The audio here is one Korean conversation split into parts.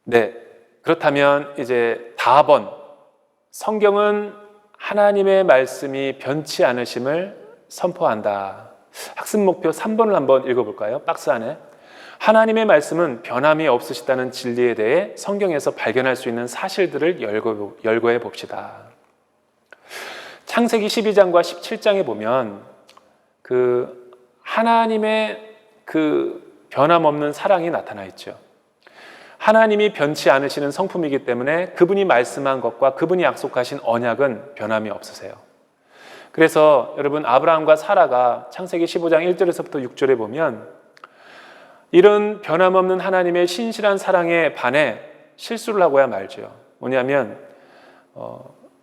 네, 그렇다면 이제 다번 성경은 하나님의 말씀이 변치 않으심을 선포한다. 학습 목표 3번을 한번 읽어볼까요? 박스 안에. 하나님의 말씀은 변함이 없으시다는 진리에 대해 성경에서 발견할 수 있는 사실들을 열거해 봅시다. 창세기 12장과 17장에 보면 그 하나님의 그 변함없는 사랑이 나타나 있죠. 하나님이 변치 않으시는 성품이기 때문에 그분이 말씀한 것과 그분이 약속하신 언약은 변함이 없으세요. 그래서 여러분 아브라함과 사라가 창세기 15장 1절에서부터 6절에 보면 이런 변함없는 하나님의 신실한 사랑에 반해 실수를 하고야 말죠. 뭐냐면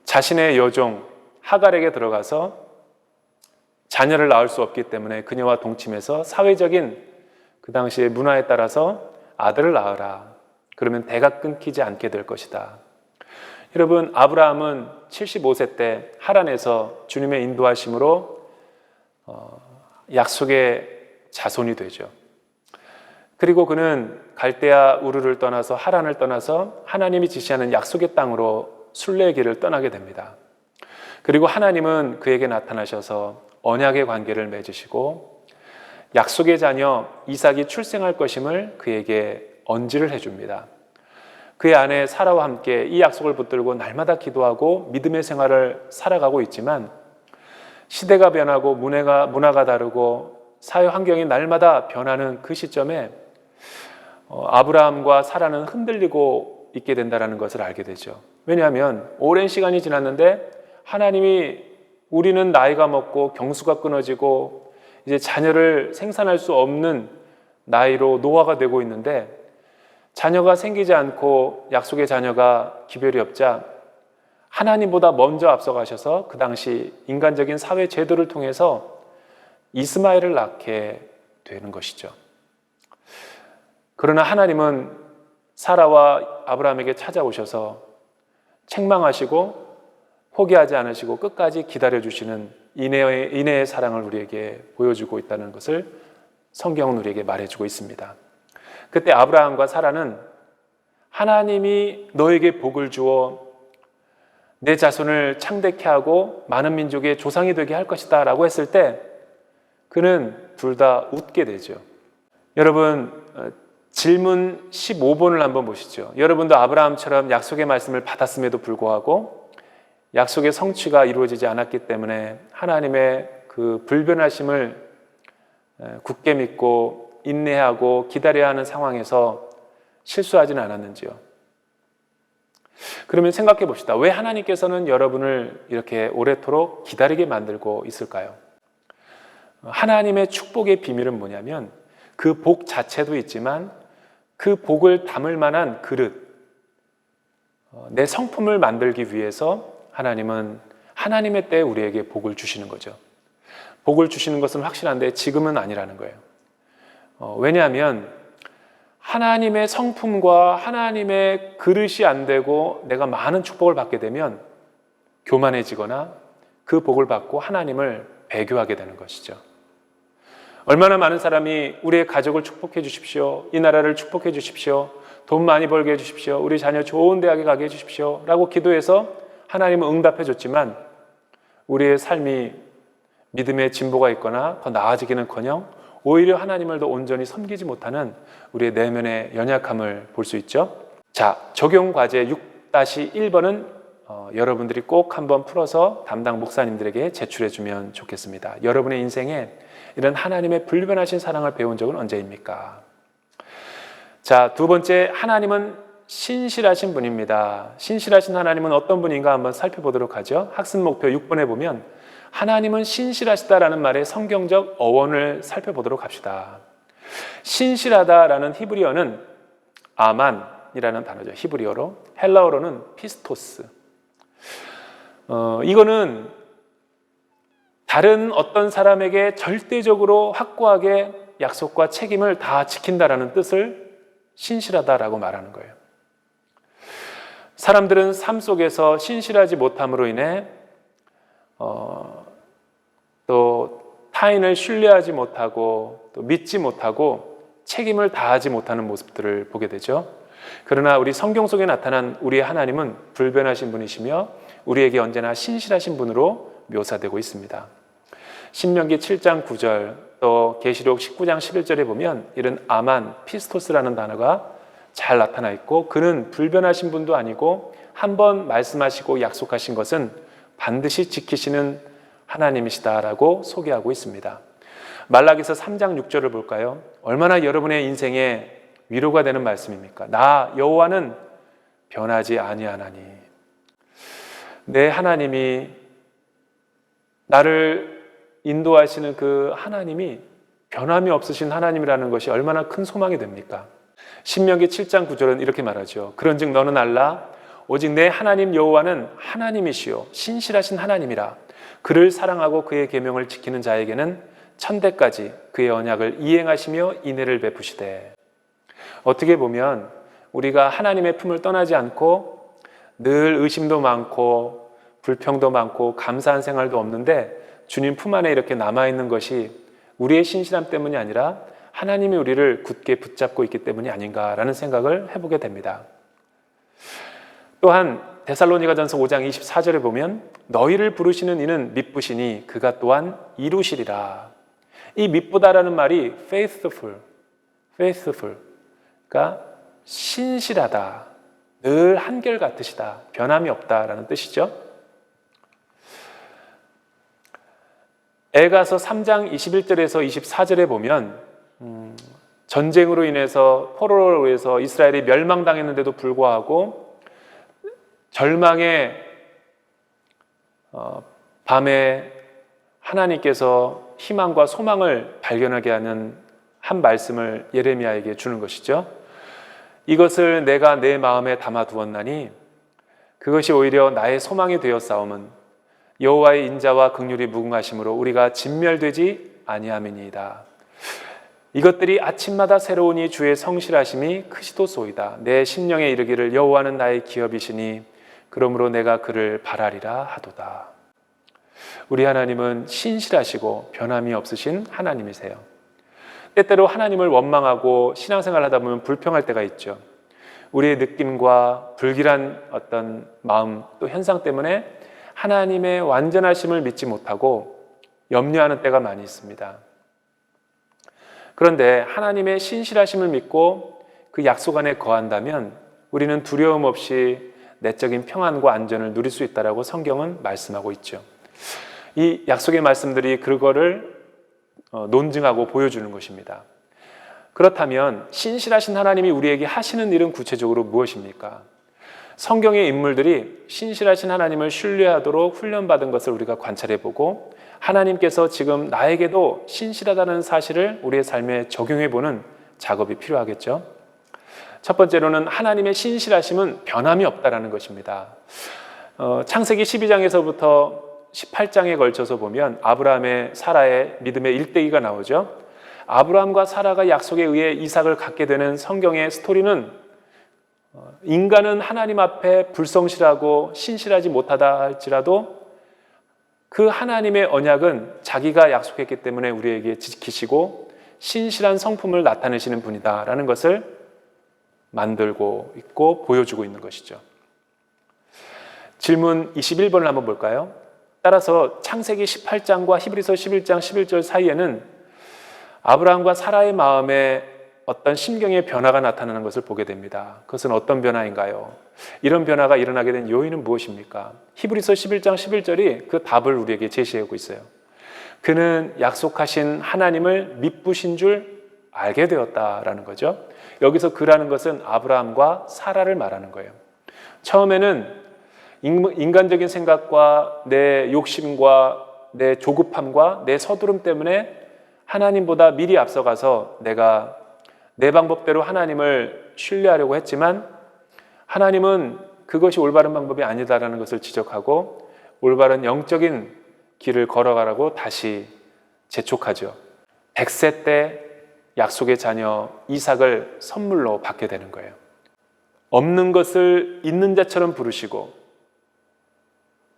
자신의 여종 하갈에게 들어가서 자녀를 낳을 수 없기 때문에 그녀와 동침해서 사회적인 그 당시의 문화에 따라서 아들을 낳으라. 그러면 대가 끊기지 않게 될 것이다. 여러분 아브라함은 75세 때 하란에서 주님의 인도하심으로 약속의 자손이 되죠. 그리고 그는 갈대아 우르를 떠나서 하란을 떠나서 하나님이 지시하는 약속의 땅으로 순례의 길을 떠나게 됩니다. 그리고 하나님은 그에게 나타나셔서 언약의 관계를 맺으시고 약속의 자녀 이삭이 출생할 것임을 그에게 언지를 해줍니다. 그의 아내 사라와 함께 이 약속을 붙들고 날마다 기도하고 믿음의 생활을 살아가고 있지만 시대가 변하고 문화가 다르고 사회 환경이 날마다 변하는 그 시점에 아브라함과 사라는 흔들리고 있게 된다는 것을 알게 되죠. 왜냐하면 오랜 시간이 지났는데 하나님이 우리는 나이가 먹고 경수가 끊어지고 이제 자녀를 생산할 수 없는 나이로 노화가 되고 있는데 자녀가 생기지 않고 약속의 자녀가 기별이 없자 하나님보다 먼저 앞서가셔서 그 당시 인간적인 사회 제도를 통해서 이스마엘을 낳게 되는 것이죠. 그러나 하나님은 사라와 아브라함에게 찾아오셔서 책망하시고 포기하지 않으시고 끝까지 기다려주시는 인내의 사랑을 우리에게 보여주고 있다는 것을 성경은 우리에게 말해주고 있습니다. 그때 아브라함과 사라는 하나님이 너에게 복을 주어 내 자손을 창대케 하고 많은 민족의 조상이 되게 할 것이다 라고 했을 때 그는 둘 다 웃게 되죠. 여러분 질문 15번을 한번 보시죠. 여러분도 아브라함처럼 약속의 말씀을 받았음에도 불구하고 약속의 성취가 이루어지지 않았기 때문에 하나님의 그 불변하심을 굳게 믿고 인내하고 기다려야 하는 상황에서 실수하지는 않았는지요? 그러면 생각해 봅시다. 왜 하나님께서는 여러분을 이렇게 오래도록 기다리게 만들고 있을까요? 하나님의 축복의 비밀은 뭐냐면 그 복 자체도 있지만 그 복을 담을 만한 그릇, 내 성품을 만들기 위해서 하나님은 하나님의 때에 우리에게 복을 주시는 거죠. 복을 주시는 것은 확실한데 지금은 아니라는 거예요. 왜냐하면 하나님의 성품과 하나님의 그릇이 안 되고 내가 많은 축복을 받게 되면 교만해지거나 그 복을 받고 하나님을 배교하게 되는 것이죠. 얼마나 많은 사람이 우리의 가족을 축복해 주십시오. 이 나라를 축복해 주십시오. 돈 많이 벌게 해 주십시오. 우리 자녀 좋은 대학에 가게 해 주십시오. 라고 기도해서 하나님은 응답해 줬지만 우리의 삶이 믿음의 진보가 있거나 더 나아지기는커녕 오히려 하나님을 더 온전히 섬기지 못하는 우리의 내면의 연약함을 볼 수 있죠. 자, 적용 과제 6-1번은 여러분들이 꼭 한번 풀어서 담당 목사님들에게 제출해 주면 좋겠습니다. 여러분의 인생에 이런 하나님의 불변하신 사랑을 배운 적은 언제입니까? 자, 두 번째, 하나님은 신실하신 분입니다. 신실하신 하나님은 어떤 분인가 한번 살펴보도록 하죠. 학습 목표 6번에 보면 하나님은 신실하시다라는 말의 성경적 어원을 살펴보도록 합시다. 신실하다라는 히브리어는 아만이라는 단어죠. 히브리어로. 헬라어로는 피스토스. 이거는 다른 어떤 사람에게 절대적으로 확고하게 약속과 책임을 다 지킨다라는 뜻을 신실하다라고 말하는 거예요. 사람들은 삶 속에서 신실하지 못함으로 인해 또 타인을 신뢰하지 못하고 또 믿지 못하고 책임을 다하지 못하는 모습들을 보게 되죠. 그러나 우리 성경 속에 나타난 우리의 하나님은 불변하신 분이시며 우리에게 언제나 신실하신 분으로 묘사되고 있습니다. 신명기 7장 9절 또 계시록 19장 11절에 보면 이런 아만 피스토스라는 단어가 잘 나타나 있고, 그는 불변하신 분도 아니고 한 번 말씀하시고 약속하신 것은 반드시 지키시는 하나님이시다라고 소개하고 있습니다. 말라기서 3장 6절을 볼까요? 얼마나 여러분의 인생에 위로가 되는 말씀입니까? 나 여호와는 변하지 아니하나니. 내 하나님이, 나를 인도하시는 그 하나님이 변함이 없으신 하나님이라는 것이 얼마나 큰 소망이 됩니까? 신명기 7장 9절은 이렇게 말하죠. 그런즉 너는 알라 오직 내 하나님 여호와는 하나님이시요 신실하신 하나님이라. 그를 사랑하고 그의 계명을 지키는 자에게는 천대까지 그의 언약을 이행하시며 인애를 베푸시되. 어떻게 보면 우리가 하나님의 품을 떠나지 않고 늘 의심도 많고 불평도 많고 감사한 생활도 없는데 주님 품 안에 이렇게 남아있는 것이 우리의 신실함 때문이 아니라 하나님이 우리를 굳게 붙잡고 있기 때문이 아닌가라는 생각을 해보게 됩니다. 또한 데살로니가전서 5장 24절에 보면 너희를 부르시는 이는 미쁘시니 그가 또한 이루시리라. 이 미쁘다라는 말이 faithful, 그러니까 신실하다, 늘 한결같으시다, 변함이 없다라는 뜻이죠. 에가서 3장 21절에서 24절에 보면 전쟁으로 인해서 포로로 인해서 이스라엘이 멸망당했는데도 불구하고 절망의 밤에 하나님께서 희망과 소망을 발견하게 하는 한 말씀을 예레미야에게 주는 것이죠. 이것을 내가 내 마음에 담아두었나니 그것이 오히려 나의 소망이 되었사오면 여호와의 인자와 긍휼이 무궁하심으로 우리가 진멸되지 아니함이니이다. 이것들이 아침마다 새로우니 주의 성실하심이 크시도소이다. 내 심령에 이르기를 여호와는 나의 기업이시니 그러므로 내가 그를 바라리라 하도다. 우리 하나님은 신실하시고 변함이 없으신 하나님이세요. 때때로 하나님을 원망하고 신앙생활을 하다 보면 불평할 때가 있죠. 우리의 느낌과 불길한 어떤 마음 또 현상 때문에 하나님의 완전하심을 믿지 못하고 염려하는 때가 많이 있습니다. 그런데 하나님의 신실하심을 믿고 그 약속 안에 거한다면 우리는 두려움 없이 내적인 평안과 안전을 누릴 수 있다고 성경은 말씀하고 있죠. 이 약속의 말씀들이 그거를 논증하고 보여주는 것입니다. 그렇다면 신실하신 하나님이 우리에게 하시는 일은 구체적으로 무엇입니까? 성경의 인물들이 신실하신 하나님을 신뢰하도록 훈련받은 것을 우리가 관찰해보고 하나님께서 지금 나에게도 신실하다는 사실을 우리의 삶에 적용해보는 작업이 필요하겠죠. 첫 번째로는 하나님의 신실하심은 변함이 없다는 것입니다. 창세기 12장에서부터 18장에 걸쳐서 보면 아브라함의 사라의 믿음의 일대기가 나오죠. 아브라함과 사라가 약속에 의해 이삭을 갖게 되는 성경의 스토리는 인간은 하나님 앞에 불성실하고 신실하지 못하다 할지라도 그 하나님의 언약은 자기가 약속했기 때문에 우리에게 지키시고 신실한 성품을 나타내시는 분이다라는 것을 만들고 있고 보여주고 있는 것이죠. 질문 21번을 한번 볼까요? 따라서 창세기 18장과 히브리서 11장 11절 사이에는 아브라함과 사라의 마음에 어떤 심경의 변화가 나타나는 것을 보게 됩니다. 그것은 어떤 변화인가요? 이런 변화가 일어나게 된 요인은 무엇입니까? 히브리서 11장 11절이 그 답을 우리에게 제시하고 있어요. 그는 약속하신 하나님을 미쁘신 줄 알게 되었다라는 거죠. 여기서 그라는 것은 아브라함과 사라를 말하는 거예요. 처음에는 인간적인 생각과 내 욕심과 내 조급함과 내 서두름 때문에 하나님보다 미리 앞서가서 내가 내 방법대로 하나님을 신뢰하려고 했지만 하나님은 그것이 올바른 방법이 아니다라는 것을 지적하고 올바른 영적인 길을 걸어가라고 다시 재촉하죠. 100세 때 약속의 자녀 이삭을 선물로 받게 되는 거예요. 없는 것을 있는 자처럼 부르시고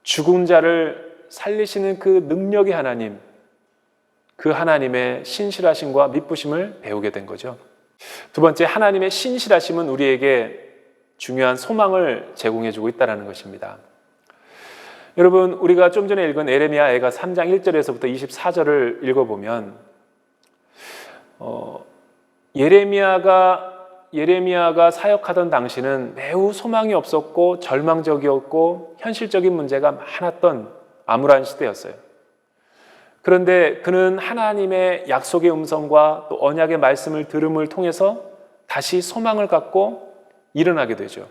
죽은 자를 살리시는 그 능력의 하나님, 그 하나님의 신실하심과 미쁘심을 배우게 된 거죠. 두 번째, 하나님의 신실하심은 우리에게 중요한 소망을 제공해주고 있다는 것입니다. 여러분, 우리가 좀 전에 읽은 에레미야가 3장 1절에서부터 24절을 읽어보면 예레미야가 사역하던 당시는 매우 소망이 없었고 절망적이었고 현실적인 문제가 많았던 암울한 시대였어요. 그런데 그는 하나님의 약속의 음성과 또 언약의 말씀을 들음을 통해서 다시 소망을 갖고 일어나게 되죠.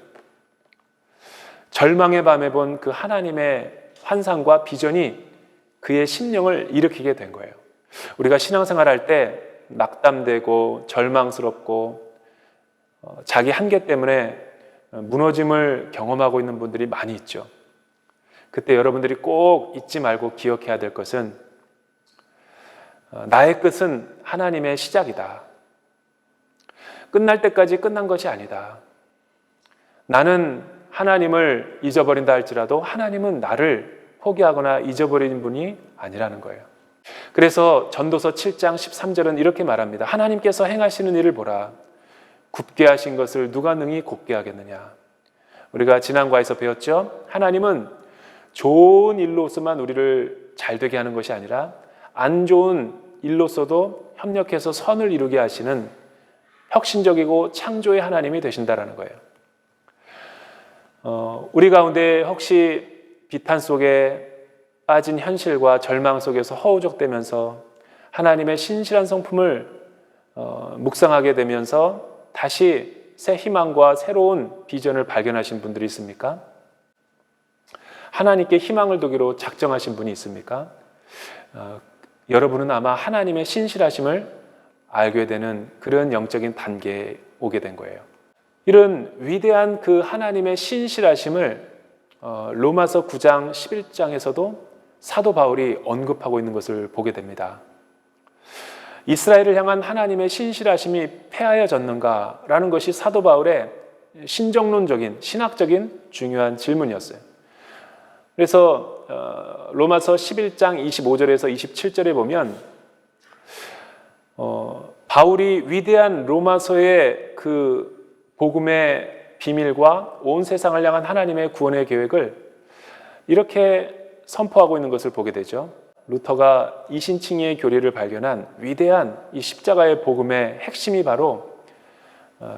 절망의 밤에 본 그 하나님의 환상과 비전이 그의 심령을 일으키게 된 거예요. 우리가 신앙생활할 때 낙담되고 절망스럽고 자기 한계 때문에 무너짐을 경험하고 있는 분들이 많이 있죠. 그때 여러분들이 꼭 잊지 말고 기억해야 될 것은 나의 끝은 하나님의 시작이다. 끝날 때까지 끝난 것이 아니다. 나는 하나님을 잊어버린다 할지라도 하나님은 나를 포기하거나 잊어버리는 분이 아니라는 거예요. 그래서 전도서 7장 13절은 이렇게 말합니다. 하나님께서 행하시는 일을 보라. 굽게 하신 것을 누가 능히 곱게 하겠느냐. 우리가 지난 과에서 배웠죠. 하나님은 좋은 일로서만 우리를 잘되게 하는 것이 아니라 안 좋은 일로서도 협력해서 선을 이루게 하시는 혁신적이고 창조의 하나님이 되신다라는 거예요. 우리 가운데 혹시 비탄 속에 빠진 현실과 절망 속에서 허우적대면서 하나님의 신실한 성품을 묵상하게 되면서 다시 새 희망과 새로운 비전을 발견하신 분들이 있습니까? 하나님께 희망을 두기로 작정하신 분이 있습니까? 여러분은 아마 하나님의 신실하심을 알게 되는 그런 영적인 단계에 오게 된 거예요. 이런 위대한 그 하나님의 신실하심을 로마서 9장 11장에서도 사도 바울이 언급하고 있는 것을 보게 됩니다. 이스라엘을 향한 하나님의 신실하심이 폐하여졌는가라는 것이 사도 바울의 신정론적인, 신학적인 중요한 질문이었어요. 그래서 로마서 11장 25절에서 27절에 보면 바울이 위대한 로마서의 그 복음의 비밀과 온 세상을 향한 하나님의 구원의 계획을 이렇게 선포하고 있는 것을 보게 되죠. 루터가 이신칭의의 교리를 발견한 위대한 이 십자가의 복음의 핵심이 바로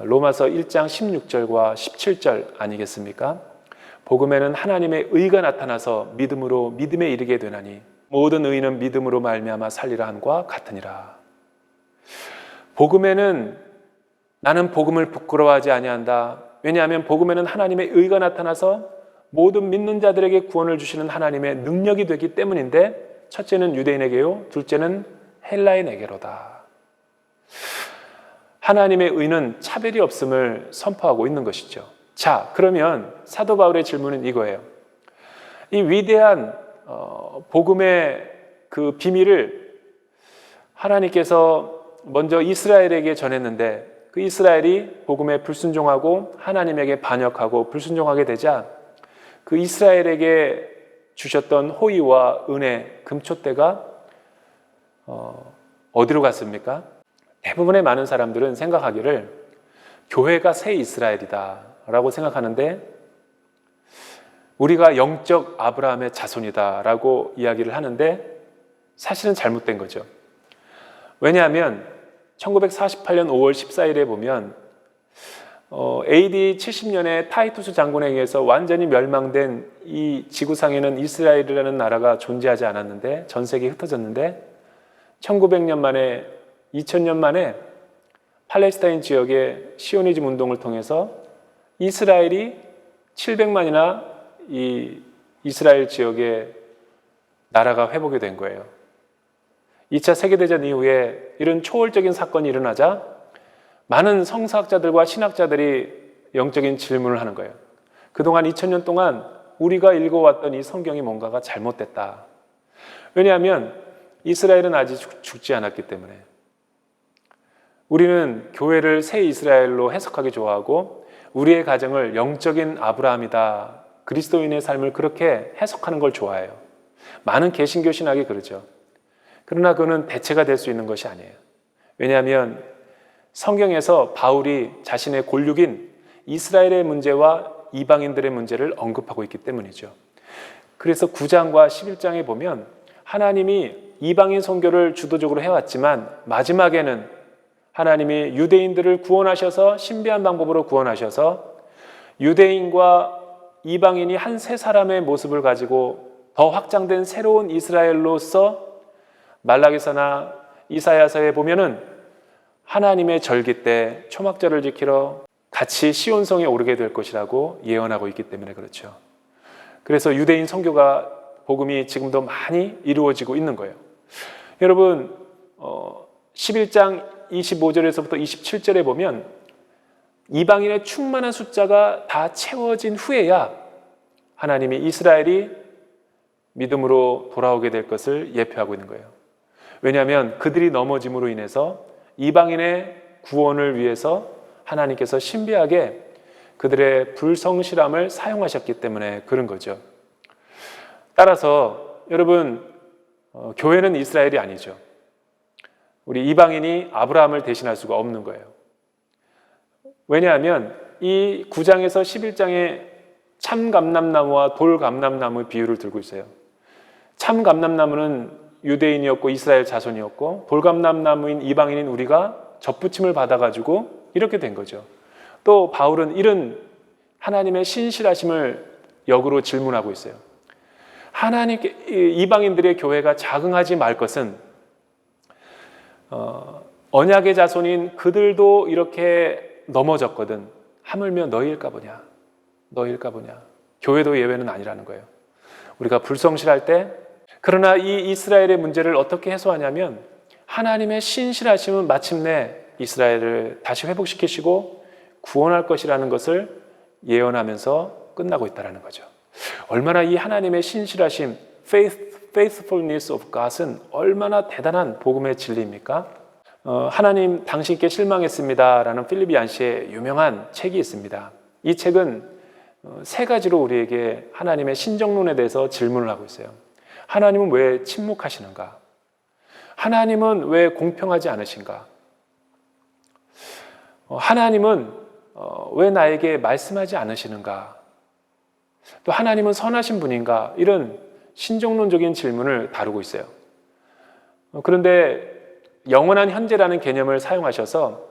로마서 1장 16절과 17절 아니겠습니까? 복음에는 하나님의 의가 나타나서 믿음으로 믿음에 이르게 되나니 모든 의인은 믿음으로 말미암아 살리라 함과 같으니라. 복음에는 나는 복음을 부끄러워하지 아니한다. 왜냐하면 복음에는 하나님의 의가 나타나서 모든 믿는 자들에게 구원을 주시는 하나님의 능력이 되기 때문인데 첫째는 유대인에게요, 둘째는 헬라인에게로다. 하나님의 의는 차별이 없음을 선포하고 있는 것이죠. 자, 그러면 사도 바울의 질문은 이거예요. 이 위대한 복음의 그 비밀을 하나님께서 먼저 이스라엘에게 전했는데 그 이스라엘이 복음에 불순종하고 하나님에게 반역하고 불순종하게 되자 그 이스라엘에게 주셨던 호의와 은혜, 금촛대가 어디로 갔습니까? 대부분의 많은 사람들은 생각하기를 교회가 새 이스라엘이다 라고 생각하는데 우리가 영적 아브라함의 자손이다 라고 이야기를 하는데 사실은 잘못된 거죠. 왜냐하면 1948년 5월 14일에 보면 AD 70년에 타이투스 장군에 의해서 완전히 멸망된 이 지구상에는 이스라엘이라는 나라가 존재하지 않았는데 전 세계에 흩어졌는데 1900년 만에 2000년 만에 팔레스타인 지역의 시오니즘 운동을 통해서 이스라엘이 700만이나 이 이스라엘 지역의 나라가 회복이 된 거예요. 2차 세계대전 이후에 이런 초월적인 사건이 일어나자 많은 성서학자들과 신학자들이 영적인 질문을 하는 거예요. 그동안 2000년 동안 우리가 읽어왔던 이 성경이 뭔가가 잘못됐다. 왜냐하면 이스라엘은 아직 죽지 않았기 때문에. 우리는 교회를 새 이스라엘로 해석하기 좋아하고 우리의 가정을 영적인 아브라함이다. 그리스도인의 삶을 그렇게 해석하는 걸 좋아해요. 많은 개신교 신학이 그러죠. 그러나 그거는 대체가 될 수 있는 것이 아니에요. 왜냐하면 성경에서 바울이 자신의 골육인 이스라엘의 문제와 이방인들의 문제를 언급하고 있기 때문이죠. 그래서 9장과 11장에 보면 하나님이 이방인 선교를 주도적으로 해왔지만 마지막에는 하나님이 유대인들을 구원하셔서 신비한 방법으로 구원하셔서 유대인과 이방인이 한 세 사람의 모습을 가지고 더 확장된 새로운 이스라엘로서 말라기서나 이사야서에 보면은 하나님의 절기 때 초막절을 지키러 같이 시온성에 오르게 될 것이라고 예언하고 있기 때문에 그렇죠. 그래서 유대인 선교가 복음이 지금도 많이 이루어지고 있는 거예요. 여러분 11장 25절에서부터 27절에 보면 이방인의 충만한 숫자가 다 채워진 후에야 하나님이 이스라엘이 믿음으로 돌아오게 될 것을 예표하고 있는 거예요. 왜냐하면 그들이 넘어짐으로 인해서 이방인의 구원을 위해서 하나님께서 신비하게 그들의 불성실함을 사용하셨기 때문에 그런 거죠. 따라서 여러분 교회는 이스라엘이 아니죠. 우리 이방인이 아브라함을 대신할 수가 없는 거예요. 왜냐하면 이 9장에서 11장에 참감람나무와 돌감람나무 비유를 들고 있어요. 참감람나무는 유대인이었고 이스라엘 자손이었고 돌감람나무인 이방인인 우리가 접붙임을 받아가지고 이렇게 된 거죠. 또 바울은 이런 하나님의 신실하심을 역으로 질문하고 있어요. 하나님께 이방인들의 교회가 자긍하지 말 것은 언약의 자손인 그들도 이렇게 넘어졌거든. 하물며 너희일까 보냐. 너희일까 보냐. 교회도 예외는 아니라는 거예요. 우리가 불성실할 때 그러나 이 이스라엘의 문제를 어떻게 해소하냐면 하나님의 신실하심은 마침내 이스라엘을 다시 회복시키시고 구원할 것이라는 것을 예언하면서 끝나고 있다는 거죠. 얼마나 이 하나님의 신실하심, faithfulness of God은 얼마나 대단한 복음의 진리입니까? 하나님 당신께 실망했습니다 라는 필립 얀시의 유명한 책이 있습니다. 이 책은 세 가지로 우리에게 하나님의 신정론에 대해서 질문을 하고 있어요. 하나님은 왜 침묵하시는가? 하나님은 왜 공평하지 않으신가? 하나님은 왜 나에게 말씀하지 않으시는가? 또 하나님은 선하신 분인가? 이런 신정론적인 질문을 다루고 있어요. 그런데 영원한 현재라는 개념을 사용하셔서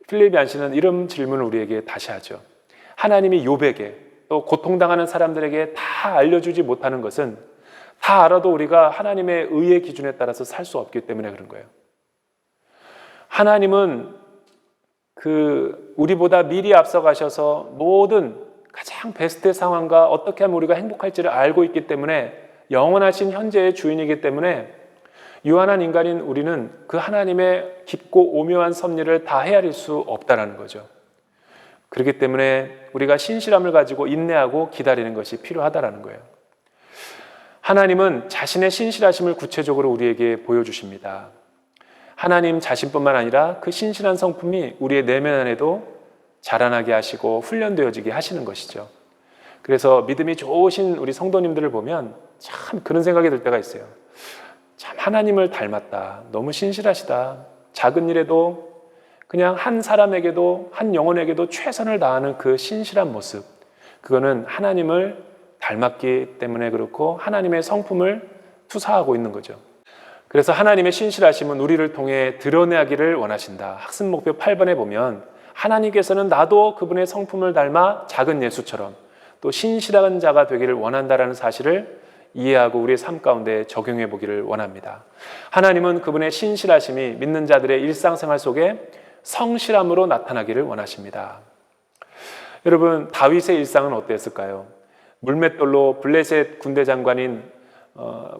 필립 얀시는 이런 질문을 우리에게 다시 하죠. 하나님이 욥에게 또 고통당하는 사람들에게 다 알려주지 못하는 것은 다 알아도 우리가 하나님의 의의 기준에 따라서 살 수 없기 때문에 그런 거예요. 하나님은 우리보다 미리 앞서가셔서 모든 가장 베스트의 상황과 어떻게 하면 우리가 행복할지를 알고 있기 때문에 영원하신 현재의 주인이기 때문에 유한한 인간인 우리는 그 하나님의 깊고 오묘한 섭리를 다 헤아릴 수 없다는 거죠. 그렇기 때문에 우리가 신실함을 가지고 인내하고 기다리는 것이 필요하다는 거예요. 하나님은 자신의 신실하심을 구체적으로 우리에게 보여주십니다. 하나님 자신뿐만 아니라 그 신실한 성품이 우리의 내면 안에도 자라나게 하시고 훈련되어지게 하시는 것이죠. 그래서 믿음이 좋으신 우리 성도님들을 보면 참 그런 생각이 들 때가 있어요. 참 하나님을 닮았다. 너무 신실하시다. 작은 일에도 그냥 한 사람에게도 한 영혼에게도 최선을 다하는 그 신실한 모습. 그거는 하나님을 닮았기 때문에 그렇고 하나님의 성품을 투사하고 있는 거죠. 그래서 하나님의 신실하심은 우리를 통해 드러내기를 원하신다. 학습 목표 8번에 보면 하나님께서는 나도 그분의 성품을 닮아 작은 예수처럼 또 신실한 자가 되기를 원한다라는 사실을 이해하고 우리의 삶 가운데 적용해 보기를 원합니다. 하나님은 그분의 신실하심이 믿는 자들의 일상생활 속에 성실함으로 나타나기를 원하십니다. 여러분, 다윗의 일상은 어땠을까요? 물맷돌로 블레셋 군대 장관인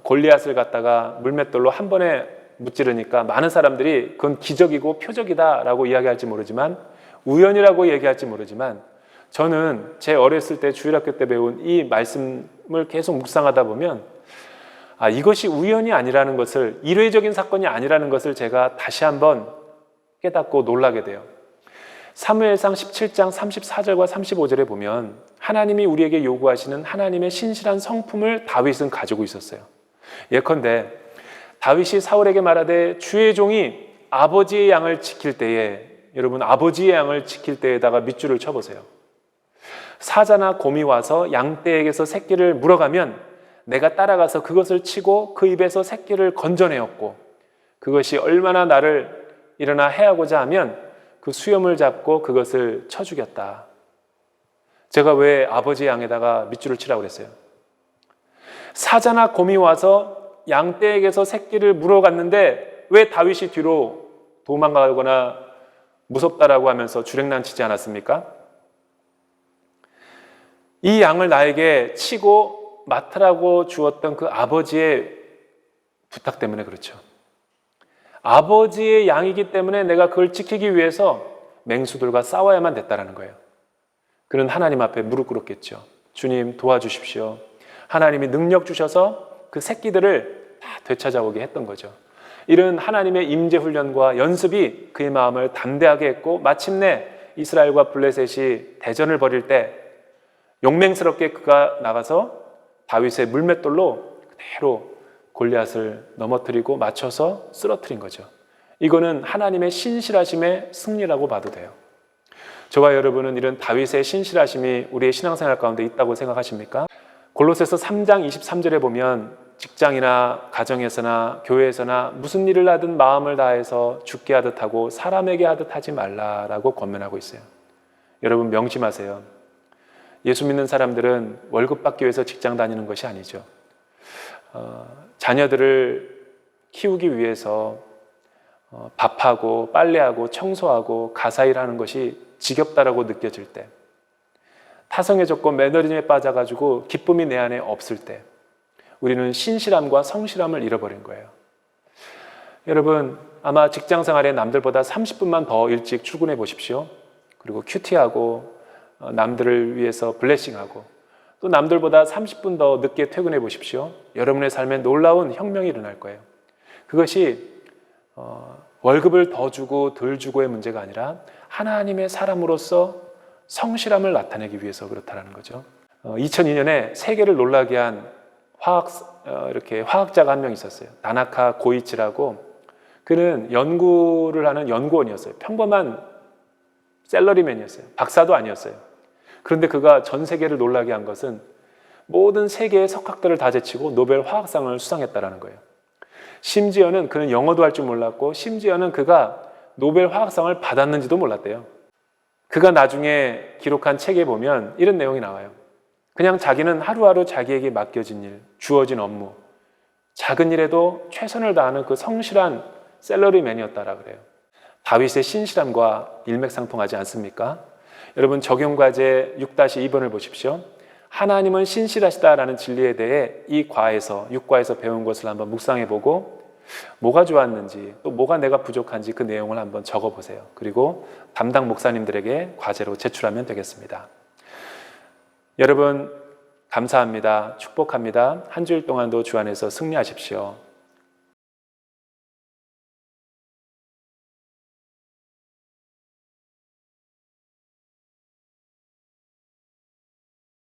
골리앗을 갖다가 물맷돌로 한 번에 무찌르니까 많은 사람들이 그건 기적이고 표적이다라고 이야기할지 모르지만 우연이라고 얘기할지 모르지만 저는 제 어렸을 때 주일학교 때 배운 이 말씀을 계속 묵상하다 보면 이것이 우연이 아니라는 것을, 일회적인 사건이 아니라는 것을 제가 다시 한번 깨닫고 놀라게 돼요. 사무엘상 17장 34절과 35절에 보면 하나님이 우리에게 요구하시는 하나님의 신실한 성품을 다윗은 가지고 있었어요. 예컨대 다윗이 사울에게 말하되 주의 종이 아버지의 양을 지킬 때에 여러분 아버지의 양을 지킬 때에다가 밑줄을 쳐보세요. 사자나 곰이 와서 양떼에게서 새끼를 물어가면 내가 따라가서 그것을 치고 그 입에서 새끼를 건져내었고, 그것이 얼마나 나를 일어나 해하고자 하면 그 수염을 잡고 그것을 쳐 죽였다. 제가 왜 아버지의 양에다가 밑줄을 치라고 그랬어요? 사자나 곰이 와서 양떼에게서 새끼를 물어갔는데 왜 다윗이 뒤로 도망가거나 무섭다라고 하면서 주랭랑 치지 않았습니까? 이 양을 나에게 치고 맡으라고 주었던 그 아버지의 부탁 때문에 그렇죠. 아버지의 양이기 때문에 내가 그걸 지키기 위해서 맹수들과 싸워야만 됐다라는 거예요. 그는 하나님 앞에 무릎 꿇었겠죠. 주님 도와주십시오. 하나님이 능력 주셔서 그 새끼들을 다 되찾아오게 했던 거죠. 이런 하나님의 임재 훈련과 연습이 그의 마음을 담대하게 했고, 마침내 이스라엘과 블레셋이 대전을 벌일 때 용맹스럽게 그가 나가서 다윗의 물맷돌로 그대로 골리앗을 넘어뜨리고 맞춰서 쓰러뜨린 거죠. 이거는 하나님의 신실하심의 승리라고 봐도 돼요. 저와 여러분은 이런 다윗의 신실하심이 우리의 신앙생활 가운데 있다고 생각하십니까? 골로새서 3장 23절에 보면 직장이나 가정에서나 교회에서나 무슨 일을 하든 마음을 다해서 주께 하듯 하고 사람에게 하듯 하지 말라라고 권면하고 있어요. 여러분 명심하세요. 예수 믿는 사람들은 월급 받기 위해서 직장 다니는 것이 아니죠. 자녀들을 키우기 위해서 밥하고 빨래하고 청소하고 가사일하는 것이 지겹다라고 느껴질 때, 타성에 젖고 매너리즘에 빠져가지고 기쁨이 내 안에 없을 때 우리는 신실함과 성실함을 잃어버린 거예요. 여러분 아마 직장생활에 남들보다 30분만 더 일찍 출근해 보십시오. 그리고 큐티하고 남들을 위해서 블레싱하고 또 남들보다 30분 더 늦게 퇴근해 보십시오. 여러분의 삶에 놀라운 혁명이 일어날 거예요. 그것이 월급을 더 주고 덜 주고의 문제가 아니라 하나님의 사람으로서 성실함을 나타내기 위해서 그렇다는 거죠. 2002년에 세계를 놀라게 한 화학자가 한 명 있었어요. 다나카 고이치라고. 그는 연구를 하는 연구원이었어요. 평범한 셀러리맨이었어요. 박사도 아니었어요. 그런데 그가 전 세계를 놀라게 한 것은 모든 세계의 석학들을 다 제치고 노벨 화학상을 수상했다는 거예요. 심지어는 그는 영어도 할 줄 몰랐고, 심지어는 그가 노벨 화학상을 받았는지도 몰랐대요. 그가 나중에 기록한 책에 보면 이런 내용이 나와요. 그냥 자기는 하루하루 자기에게 맡겨진 일, 주어진 업무, 작은 일에도 최선을 다하는 그 성실한 셀러리맨이었다라 그래요. 다윗의 신실함과 일맥상통하지 않습니까? 여러분 적용과제 6-2번을 보십시오. 하나님은 신실하시다라는 진리에 대해 이 과에서 6과에서 배운 것을 한번 묵상해보고 뭐가 좋았는지 또 뭐가 내가 부족한지 그 내용을 한번 적어보세요. 그리고 담당 목사님들에게 과제로 제출하면 되겠습니다. 여러분 감사합니다. 축복합니다. 한 주일 동안도 주 안에서 승리하십시오.